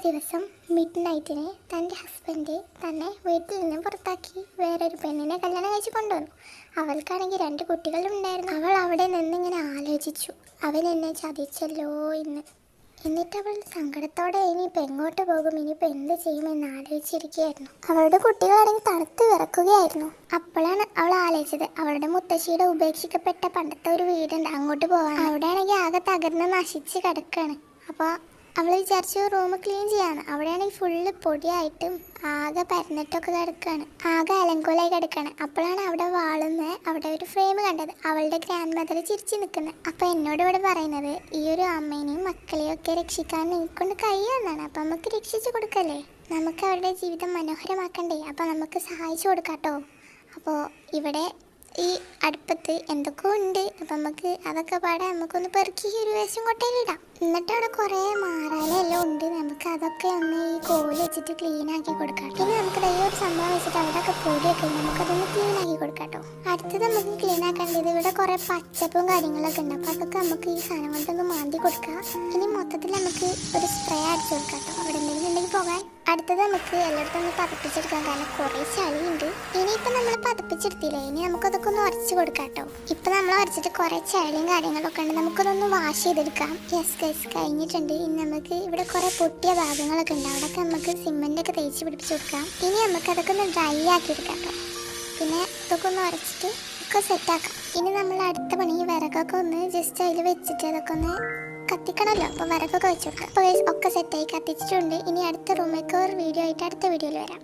ദിവസം മിഡ് നൈറ്റിന് തൻ്റെ ഹസ്ബൻഡ് തന്നെ വീട്ടിൽ നിന്ന് പുറത്താക്കി വേറൊരു പെണ്ണിനെ കല്യാണം കഴിച്ച് കൊണ്ടുവന്നു. അവൾക്കാണെങ്കിൽ 2 കുട്ടികളുണ്ടായിരുന്നു. അവൾ അവിടെ നിന്നിങ്ങനെ ആലോചിച്ചു, അവൻ എന്നെ ചതിച്ചല്ലോ എന്ന്. എന്നിട്ട് അവൾ സങ്കടത്തോടെ ഇനിയിപ്പോൾ എങ്ങോട്ട് പോകും, ഇനിയിപ്പോൾ എന്ത് ചെയ്യുമെന്ന് ആലോചിച്ചിരിക്കുകയായിരുന്നു. അവളുടെ കുട്ടികളാണെങ്കിൽ തണുത്ത് വിറക്കുകയായിരുന്നു. അപ്പോഴാണ് അവൾ ആലോചിച്ചത്, അവളുടെ മുത്തശ്ശിയുടെ ഉപേക്ഷിക്കപ്പെട്ട പണ്ടത്തെ ഒരു വീടുണ്ട്, അങ്ങോട്ട് പോകാൻ. അവിടെയാണെങ്കിൽ ആകെ തകർന്ന് നശിച്ച് കിടക്കുകയാണ്. അപ്പോൾ അവൾ വിചാരിച്ചു റൂം ക്ലീൻ ചെയ്യാന്ന്. അവിടെയാണെങ്കിൽ ഫുള്ള് പൊടിയായിട്ടും ആകെ പരന്നിട്ടൊക്കെ കിടക്കുകയാണ്, ആകെ അലങ്കോലായി കിടക്കുകയാണ്. അപ്പോഴാണ് അവിടെ അവിടെ ഒരു ഫ്രെയിം കണ്ടത്, അവളുടെ ഗ്രാൻഡ് മദർ ചിരിച്ചു നിൽക്കുന്നത്. അപ്പോൾ എന്നോട് ഇവിടെ പറയുന്നത്, ഈ ഒരു അമ്മേനെയും മക്കളെയും ഒക്കെ രക്ഷിക്കാൻ എനിക്കൊണ്ട് കഴിയുമെന്നാണ്. അപ്പം നമുക്ക് രക്ഷിച്ചു കൊടുക്കല്ലേ, നമുക്ക് അവരുടെ ജീവിതം മനോഹരമാക്കണ്ടേ, അപ്പോൾ നമുക്ക് സഹായിച്ചു കൊടുക്കാട്ടോ. അപ്പോൾ ഇവിടെ ഈ അടുപ്പത്ത് എന്തൊക്കെ ഉണ്ട്, അപ്പം നമുക്ക് അതൊക്കെ പാടെ നമുക്കൊന്ന് പെറുക്കി ഒരു വേഷം കൊട്ടയിലിടാം. എന്നിട്ട് അവിടെ കുറേ മാറാലെല്ലാം ഉണ്ട്, നമുക്ക് അതൊക്കെ ഒന്ന് ഈ കോല് വെച്ചിട്ട് ക്ലീൻ ആക്കി കൊടുക്കാം. പിന്നെ നമുക്ക് ഈ ഒരു സംഭവം വെച്ചിട്ട് അവിടെയൊക്കെ പൊടിയൊക്കെ ഉണ്ട്, നമുക്കതൊന്ന് ക്ലീൻ ആക്കി കൊടുക്കാട്ടോ. അടുത്തത് നമുക്ക് ക്ലീൻ ആക്കേണ്ടത് ഇവിടെ കുറേ പച്ചപ്പും കാര്യങ്ങളൊക്കെ ഉണ്ട്, അപ്പോൾ അതൊക്കെ നമുക്ക് ഈ സാധനം കൊണ്ടൊന്ന് മാന്തി കൊടുക്കാം. ഇനി മൊത്തത്തിൽ നമുക്ക് ഒരു സ്പ്രേ അടിച്ചു കൊടുക്കാം കേട്ടോ, അവിടെ എന്തെങ്കിലും ഉണ്ടെങ്കിൽ പോകാൻ. അടുത്തത് നമുക്ക് എല്ലായിടത്തും ഒന്ന് പതപ്പിച്ചെടുക്കാം, കാരണം കുറേ ചളിയുണ്ട്. ഇനിയിപ്പോൾ നമ്മൾ പതപ്പിച്ചെടുത്തില്ലേ, ഇനി നമുക്കതൊക്കെ ഒന്ന് ഉരച്ച് കൊടുക്കാം കേട്ടോ. ഇപ്പം നമ്മൾ ഉരച്ചിട്ട് കുറേ ചളിയും കാര്യങ്ങളൊക്കെ ഉണ്ട്, നമുക്കതൊന്ന് വാഷ് ചെയ്തെടുക്കാം. യെസ് ഗൈസ്, കഴിഞ്ഞിട്ടുണ്ട്. ഇനി നമുക്ക് ഇവിടെ കുറേ പൊട്ടിയ ഭാഗങ്ങളൊക്കെ ഉണ്ട്, അവിടെയൊക്കെ നമുക്ക് സിമെൻ്റൊക്കെ തേച്ച് പിടിപ്പിച്ച് കൊടുക്കാം. ഇനി നമുക്ക് അതൊക്കെ ഒന്ന് ഡ്രൈ ആക്കി എടുക്കാം കേട്ടോ. പിന്നെ ഇതൊക്കെ ഒന്ന് ഉരച്ചിട്ട് ഒക്കെ സെറ്റാക്കാം. ഇനി നമ്മൾ അടുത്ത പണി വിറകൊക്കെ ഒന്ന് ജസ്റ്റ് അതിൽ വെച്ചിട്ട് അതൊക്കെ ഒന്ന് കത്തിക്കണമല്ലോ, അപ്പോൾ വിറകൊക്കെ വെച്ച് കൊടുക്കാം. അപ്പോൾ ഒക്കെ സെറ്റായി കത്തിച്ചിട്ടുണ്ട്. ഇനി അടുത്ത റൂമിലേക്ക് ഒരു വീഡിയോ ആയിട്ട് അടുത്ത വീഡിയോയിൽ വരാം.